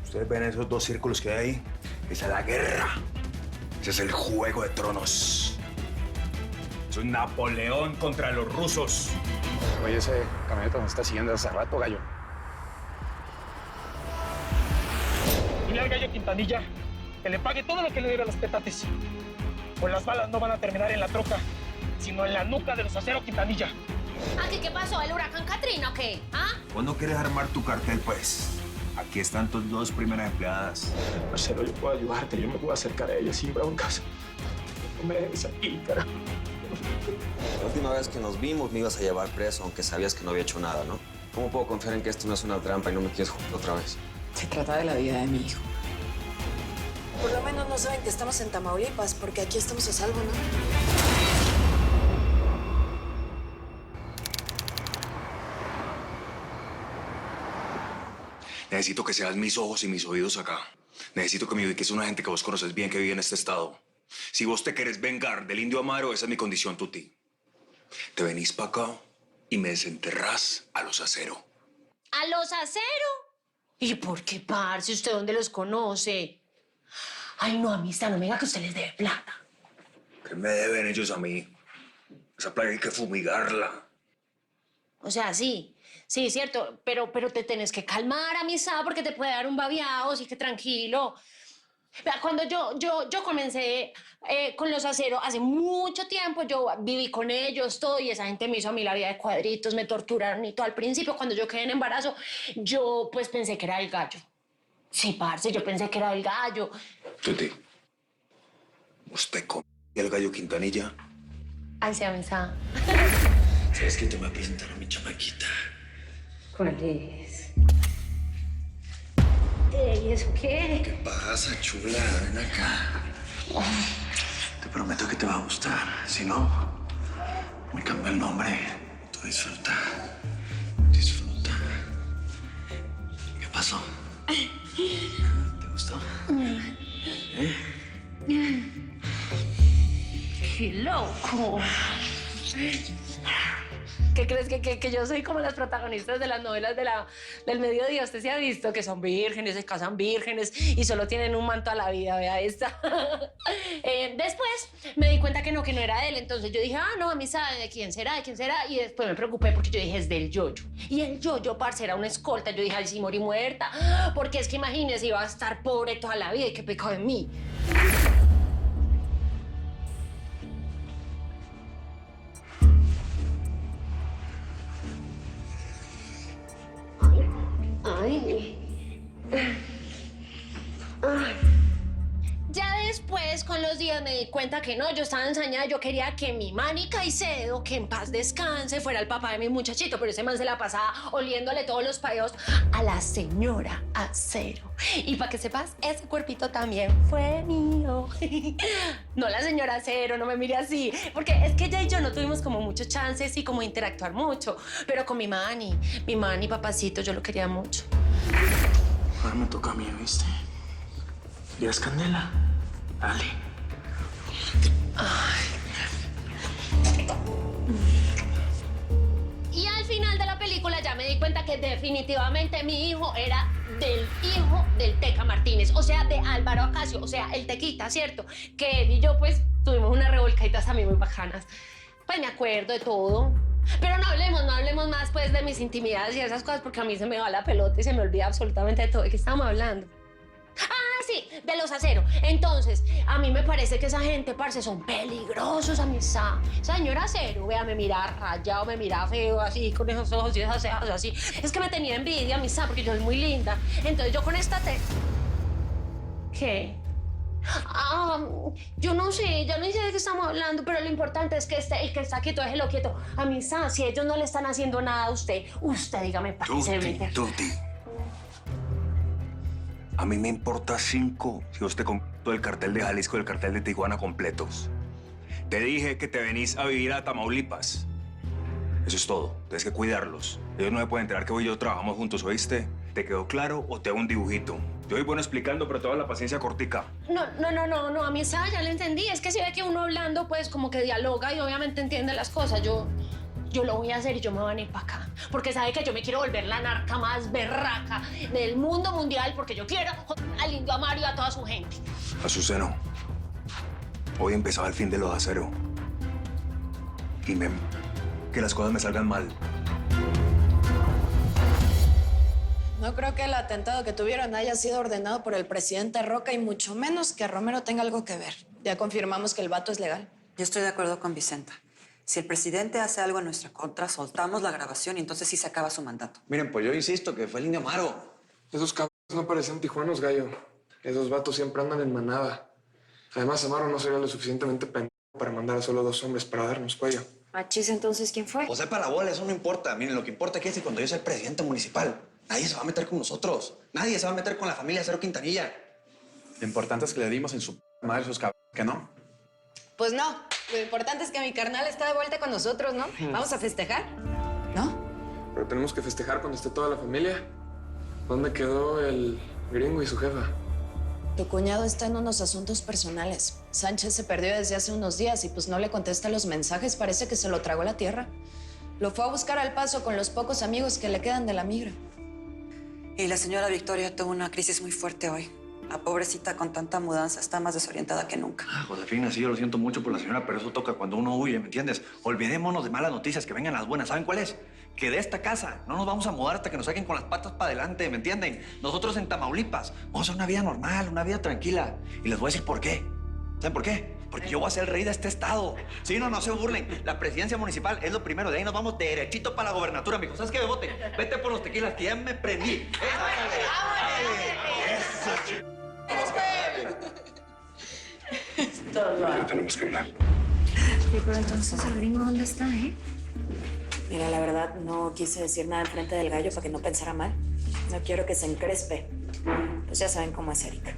Ustedes ven esos dos círculos que hay ahí. Esa es la guerra. Ese es el Juego de Tronos. Eso es Napoleón contra los rusos. Oye, ese camioneta nos está siguiendo hace rato, gallo. Dile al gallo Quintanilla que le pague todo lo que le debe a los petates. Pues las balas no van a terminar en la troca, sino en la nuca de los Acero Quintanilla. ¿Qué pasó? ¿El huracán Katrina o qué? ¿Ah? ¿Vos no quieres armar tu cartel, pues? Aquí están tus dos primeras empleadas. Marcelo, yo puedo ayudarte, yo me puedo acercar a ella sin broncas. No me dejes aquí, carajo. La última vez que nos vimos me ibas a llevar preso, aunque sabías que no había hecho nada, ¿no? ¿Cómo puedo confiar en que esto no es una trampa y no me quieres juntar otra vez? Se trata de la vida de mi hijo. Por lo menos no saben que estamos en Tamaulipas, porque aquí estamos a salvo, ¿no? Necesito que seas mis ojos y mis oídos acá. Necesito que me ubiques una gente que vos conoces bien que vive en este estado. Si vos te querés vengar del indio Amaro, esa es mi condición, Tuti. Te venís para acá y me desenterrás a los Acero. ¿A los Acero? ¿Y por qué, parce? ¿Usted dónde los conoce? Ay, no, amistad, no me diga que usted les debe plata. ¿Qué me deben ellos a mí? Esa plaga hay que fumigarla. O sea, sí, cierto, pero te tenés que calmar, amistad, porque te puede dar un babiado, así que tranquilo. Vea, cuando yo comencé con los Acero hace mucho tiempo, yo viví con ellos, todo, y esa gente me hizo a mí la vida de cuadritos, me torturaron y todo. Al principio, cuando yo quedé en embarazo, yo pues pensé que era el gallo. Sí, parce, yo pensé que era el gallo. Tuti, ¿usted comió el gallo Quintanilla? Ay, sí, amistad. ¿Sabes que te voy a presentar a mi chamaquita? ¿Cuál es? ¿Y eso qué? ¿Qué pasa, chula? Ven acá. Te prometo que te va a gustar. Si no, me cambio el nombre. Tú disfruta. Disfruta. ¿Qué pasó? ¿Te gustó? ¡Qué loco! ¿Qué crees que yo soy como las protagonistas de las novelas del mediodía? Usted se ha visto que son vírgenes, se casan vírgenes y solo tienen un manto a la vida, vea esta. Después me di cuenta que no era de él, entonces yo dije, no, amistad, ¿de quién será? ¿De quién será? Y después me preocupé porque yo dije, es del Yoyo. Y el Yoyo, parce, era una escolta. Yo dije, ay, sí, morí muerta. Porque es que imagínese, iba a estar pobre toda la vida y qué pecado en mí. Ay. Ya después, con los días, me di cuenta que no, yo estaba ensañada. Yo quería que mi Manny Caicedo, que en paz descanse, fuera el papá de mi muchachito, pero ese man se la pasaba oliéndole todos los paeos a la señora Acero. Y para que sepas, ese cuerpito también fue mío. No la señora Acero, no me mire así, porque es que ella y yo no tuvimos como muchos chances y como interactuar mucho, pero con mi Manny, papacito, yo lo quería mucho. Ahora me toca a mí, ¿viste? ¿Quieres candela? Dale. Y al final de la película ya me di cuenta que definitivamente mi hijo era del hijo del Teca Martínez, o sea, de Álvaro Acacio, o sea, el Tequita, ¿cierto? Que él y yo, pues, tuvimos unas revolcaditas también muy bacanas. Pues me acuerdo de todo. Pero no hablemos más, pues, de mis intimidades y esas cosas, porque a mí se me va la pelota y se me olvida absolutamente de todo. ¿De qué estábamos hablando? Sí, de los Acero. Entonces, a mí me parece que esa gente, parce, son peligrosos, amistad. Esa señora Acero, vea, me mira rayado, me mira feo, así, con esos ojos y esas cejas así. Es que me tenía envidia, amistad, porque yo soy muy linda. Entonces, yo con esta ¿Qué? Yo no sé, ya no sé de qué estamos hablando, pero lo importante es que el que está quieto, déjelo quieto. Amistad, si ellos no le están haciendo nada a usted dígame, ¿para qué se mete? Tuti. A mí me importa 5 si usted compró el cartel de Jalisco y el cartel de Tijuana completos. Te dije que te venís a vivir a Tamaulipas. Eso es todo. Tienes que cuidarlos. Ellos no me pueden enterar que vos y yo trabajamos juntos, ¿oíste? ¿Te quedó claro o te hago un dibujito? Yo soy bueno explicando, pero toda la paciencia cortica. No, a mí ya le entendí. Es que si ve que uno hablando, pues, como que dialoga y obviamente entiende las cosas. Yo yo lo voy a hacer y yo me voy a ir para acá. Porque sabe que yo me quiero volver la narca más berraca del mundo mundial porque yo quiero joder al Indio Amaro y a toda su gente. Azuceno, hoy empezaba el fin de los Acero. Y que las cosas me salgan mal. No creo que el atentado que tuvieron haya sido ordenado por el presidente Roca y mucho menos que Romero tenga algo que ver. Ya confirmamos que el vato es legal. Yo estoy de acuerdo con Vicenta. Si el presidente hace algo en nuestra contra, soltamos la grabación y entonces sí se acaba su mandato. Miren, pues yo insisto que fue el Indio Amaro. Esos cabrones no parecen tijuanos, gallo. Esos vatos siempre andan en manada. Además, Amaro no sería lo suficientemente pendejo para mandar a solo 2 hombres para darnos cuello. Machis, entonces, ¿quién fue? José para la bola, eso no importa. Miren, lo que importa aquí es que cuando yo sea el presidente municipal, nadie se va a meter con nosotros. Nadie se va a meter con la familia Acero Quintanilla. Lo importante es que le dimos en su madre sus cabrones, ¿que no? Pues no. Lo importante es que mi carnal está de vuelta con nosotros, ¿no? Vamos a festejar, ¿no? Pero tenemos que festejar cuando esté toda la familia. ¿Dónde quedó el gringo y su jefa? Tu cuñado está en unos asuntos personales. Sánchez se perdió desde hace unos días y pues no le contesta los mensajes. Parece que se lo tragó la tierra. Lo fue a buscar al Paso con los pocos amigos que le quedan de la migra. Y la señora Victoria tuvo una crisis muy fuerte hoy. La pobrecita con tanta mudanza está más desorientada que nunca. Josefina, sí, yo lo siento mucho por la señora, pero eso toca cuando uno huye, ¿me entiendes? Olvidémonos de malas noticias, que vengan las buenas. ¿Saben cuál es? Que de esta casa no nos vamos a mudar hasta que nos saquen con las patas para adelante, ¿me entienden? Nosotros en Tamaulipas vamos a una vida normal, una vida tranquila. Y les voy a decir por qué. ¿Saben por qué? Porque yo voy a ser el rey de este estado. Sí, no se burlen. La presidencia municipal es lo primero. De ahí nos vamos derechito para la gobernatura, mijo. ¿Sabes qué, Bebote? Vete por los tequilas, que ya me prendí. Tenemos que hablar. Sí, pero entonces el gringo, ¿dónde está, Mira, la verdad, no quise decir nada enfrente del gallo para que no pensara mal. No quiero que se encrespe. Pues ya saben cómo es Erika.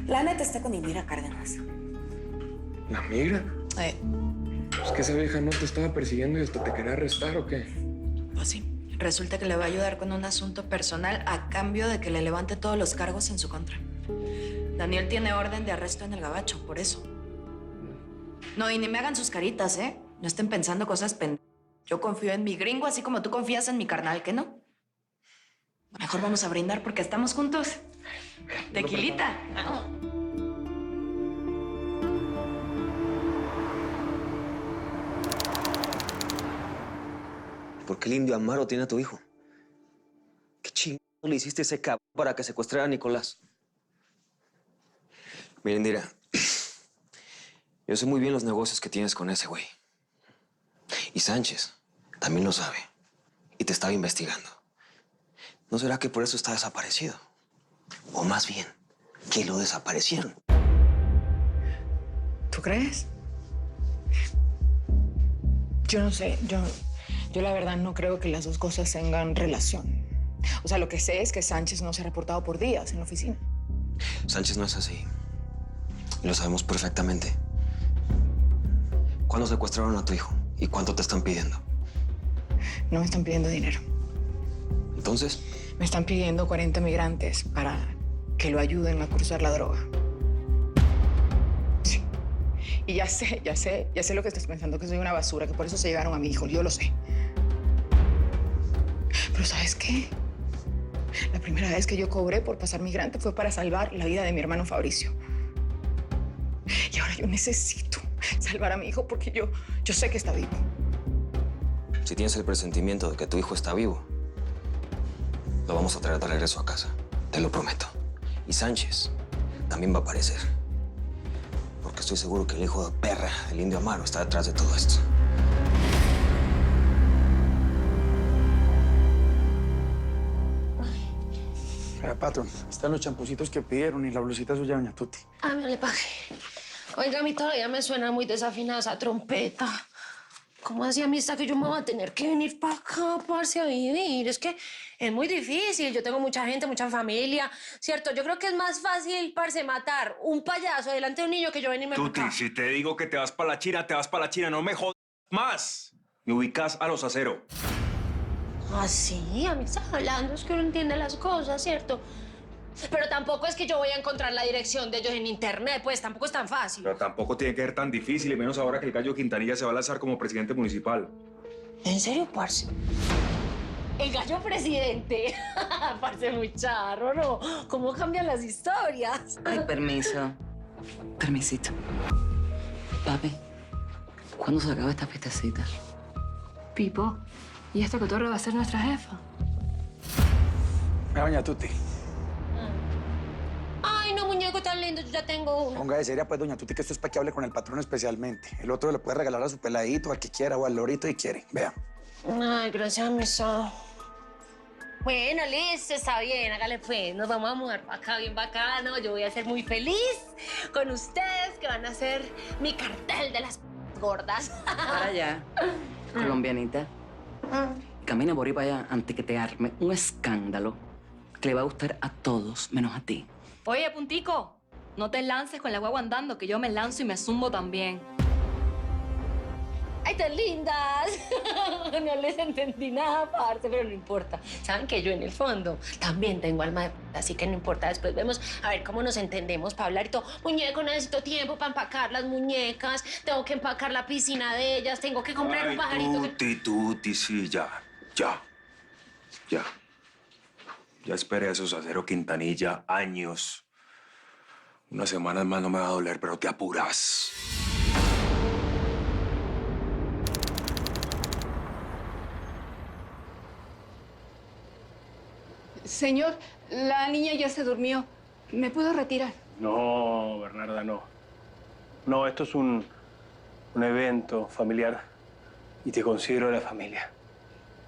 La neta está con Indira Cárdenas. ¿La migra? Pues que esa vieja no te estaba persiguiendo y hasta te quería arrestar, ¿o qué? Pues sí. Resulta que le va a ayudar con un asunto personal a cambio de que le levante todos los cargos en su contra. Daniel tiene orden de arresto en el gabacho, por eso. No, y ni me hagan sus caritas, ¿eh? No estén pensando cosas pendejas. Yo confío en mi gringo así como tú confías en mi carnal, ¿qué no? Mejor vamos a brindar porque estamos juntos. Tequilita. ¿Por qué el Indio Amaro tiene a tu hijo? ¿Qué chingados le hiciste a ese cabrón para que secuestrara a Nicolás? Mira, Indira, yo sé muy bien los negocios que tienes con ese güey. Y Sánchez también lo sabe. Y te estaba investigando. ¿No será que por eso está desaparecido? O más bien, que lo desaparecieron. ¿Tú crees? Yo no sé, yo la verdad no creo que las dos cosas tengan relación. O sea, lo que sé es que Sánchez no se ha reportado por días en la oficina. Sánchez no es así. Y lo sabemos perfectamente. ¿Cuándo secuestraron a tu hijo? ¿Y cuánto te están pidiendo? No me están pidiendo dinero. Entonces, Me están pidiendo 40 migrantes para que lo ayuden a cruzar la droga. Sí. Y ya sé lo que estás pensando, que soy una basura, que por eso se llevaron a mi hijo. Yo lo sé. Pero ¿sabes qué? La primera vez que yo cobré por pasar migrante fue para salvar la vida de mi hermano Fabricio. Y ahora yo necesito salvar a mi hijo porque yo sé que está vivo. si tienes el presentimiento de que tu hijo está vivo, lo vamos a traer de regreso a casa. Te lo prometo. Y Sánchez también va a aparecer. Porque estoy seguro que el hijo de perra, el Indio Amaro, está detrás de todo esto. Patrón, están los champucitos que pidieron y la blusita suya, doña Tuti. Ah, me le pagué. Oiga, a mí todavía me suena muy desafinada esa trompeta. ¿Cómo así, amistad, que yo me voy a tener que venir para acá, parce, a vivir? Es que es muy difícil. Yo tengo mucha gente, mucha familia, ¿cierto? Yo creo que es más fácil, parce, matar un payaso delante de un niño que yo venirme para Tuti, acá. si te digo que te vas para la China, te vas para la China. No me jodas más. Me ubicas a los Acero. Ah, sí, a mí está hablando, es que uno entiende las cosas, ¿cierto? Pero tampoco es que yo voy a encontrar la dirección de ellos en internet, pues tampoco es tan fácil. Pero tampoco tiene que ser tan difícil, y menos ahora que el gallo Quintanilla se va a lanzar como presidente municipal. ¿En serio, parce? El gallo presidente. Parce, muy charro, ¿no? ¿Cómo cambian las historias? Ay, permiso. Permisito. Papi, ¿cuándo se acaba esta fiestecita? Pipo, ¿y esta cotorra va a ser nuestra jefa? Mira, doña Tuti. Ay, no, muñeco tan lindo, yo ya tengo uno. Ponga de seria, pues, doña Tuti, que esto es para que hable con el patrón especialmente. El otro le puede regalar a su peladito, al que quiera o al lorito y quiere. Vea. Ay, gracias, misa. Bueno, listo, está bien, hágale pues. Nos vamos a mudar para acá bien bacano. Yo voy a ser muy feliz con ustedes, que van a ser mi cartel de las gordas. Para allá, colombianita. Camina por ahí para allá antes que te arme un escándalo que le va a gustar a todos, menos a ti. Oye, Puntico, no te lances con la guagua andando, que yo me lanzo y me zumbo también. ¡Ay, tan lindas! No les entendí nada, parce, pero no importa. Saben que yo en el fondo también tengo alma de p***, así que no importa. Después vemos a ver cómo nos entendemos para hablar y todo. Muñeco, necesito tiempo para empacar las muñecas. Tengo que empacar la piscina de ellas. Tengo que comprar un pajarito. Tuti, sí, ya. Ya esperé a esos Acero Quintanilla años. Unas semanas más no me va a doler, pero te apuras. Señor, la niña ya se durmió. ¿Me puedo retirar? No, Bernarda, no. No, esto es un evento familiar y te considero de la familia.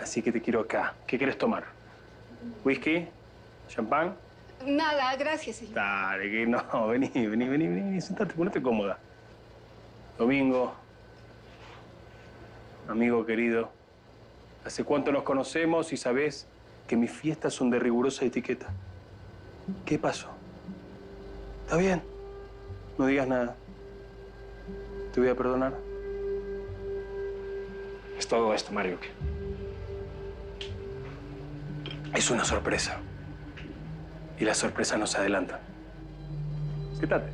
Así que te quiero acá. ¿Qué quieres tomar? ¿Whisky? ¿Champán? Nada, gracias, señor. Dale, que no. Vení. Sentate, ponete cómoda. Domingo, amigo querido, ¿hace cuánto nos conocemos y sabés que mis fiestas son de rigurosa etiqueta? ¿Qué pasó? ¿Está bien? No digas nada. Te voy a perdonar. Es todo esto, Mario. Es una sorpresa. Y las sorpresas nos adelantan. Siéntate.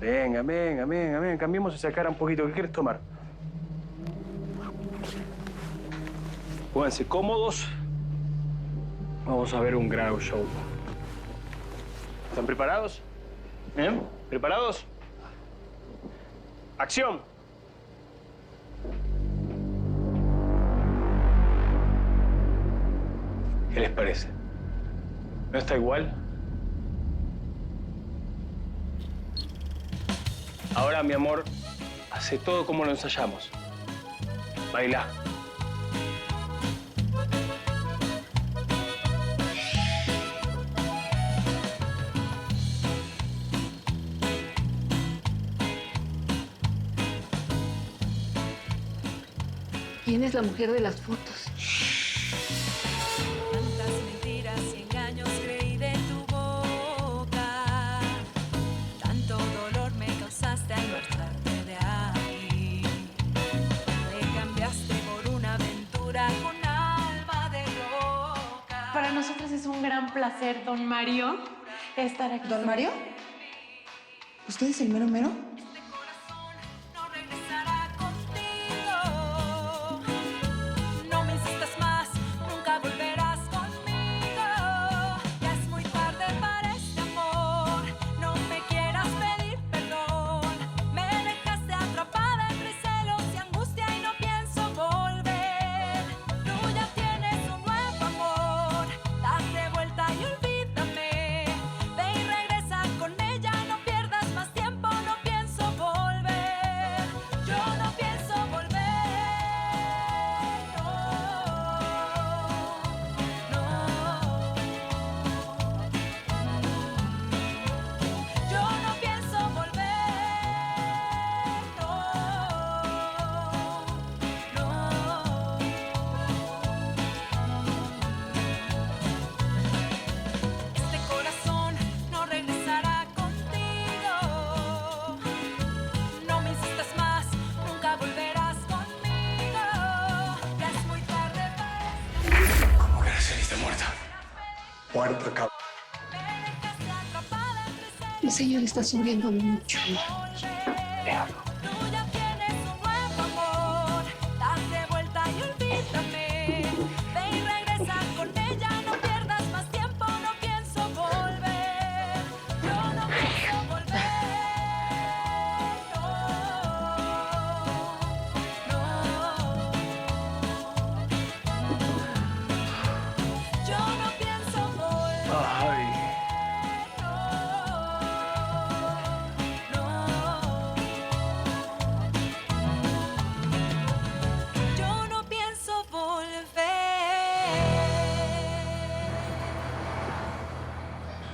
Venga. Cambiemos esa cara un poquito. ¿Qué quieres tomar? Pónganse cómodos. Vamos a ver un gran show. ¿Están preparados? ¿Preparados? ¡Acción! ¿Qué les parece? ¿No está igual? Ahora, mi amor, hace todo como lo ensayamos. Baila. ¿Quién es la mujer de las fotos? Tantas mentiras y engaños creí de tu boca. Tanto dolor me causaste al marcharte de aquí. Me cambiaste por una aventura con alma de roca. Para nosotros es un gran placer, don Mario, estar aquí. ¿Don Mario? ¿Usted es el mero mero? No regresará contigo. No me insistas más, nunca volverás conmigo. Ya es muy tarde para este amor. No me quieras pedir perdón. Me dejaste atrapada entre celos y angustia y no pienso volver. Tú ya tienes un nuevo amor. Date vuelta y olvídame. Ve y regresa con ella, no pierdas más tiempo, no pienso volver. Yo no pienso volver. Yo no pienso volver. Este corazón no regresará contigo. No me insistas más, nunca volverás conmigo. Ya es muy tarde para ¿Cómo que saliste muerta? Muerta, cabrón. me dejaste atrapada entre celos. El señor está sufriendo mucho. Tú ya tienes un nuevo amor.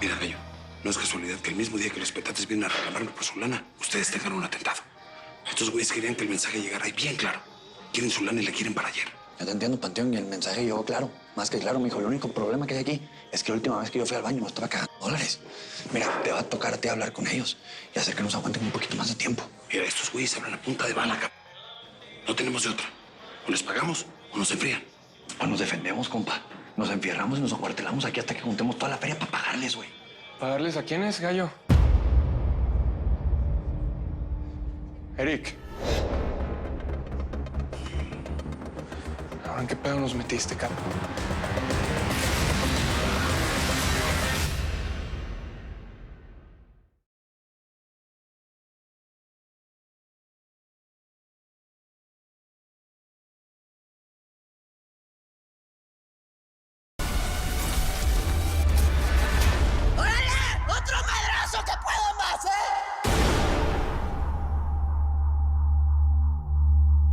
Mira, Gallo, no es casualidad que el mismo día que los petates vienen a reclamarme por su lana, ustedes tengan un atentado. Estos güeyes querían que el mensaje llegara ahí bien claro. Quieren su lana y la quieren para ayer. Yo te entiendo, Panteón, y el mensaje llegó claro. Más que claro, mijo. El único problema que hay aquí es que la última vez que yo fui al baño me estaba cagando $. Mira, te va a tocar a ti hablar con ellos y hacer que nos aguanten un poquito más de tiempo. Mira, estos güeyes hablan a punta de bala, cabrón. No tenemos de otra. O les pagamos o nos enfrían. O nos defendemos, compa. Nos enfierramos y nos acuartelamos aquí hasta que juntemos toda la feria para pagarles, güey. ¿Pagarles a quiénes, Gallo? Eric. Ahora, ¿en qué pedo nos metiste, cabrón?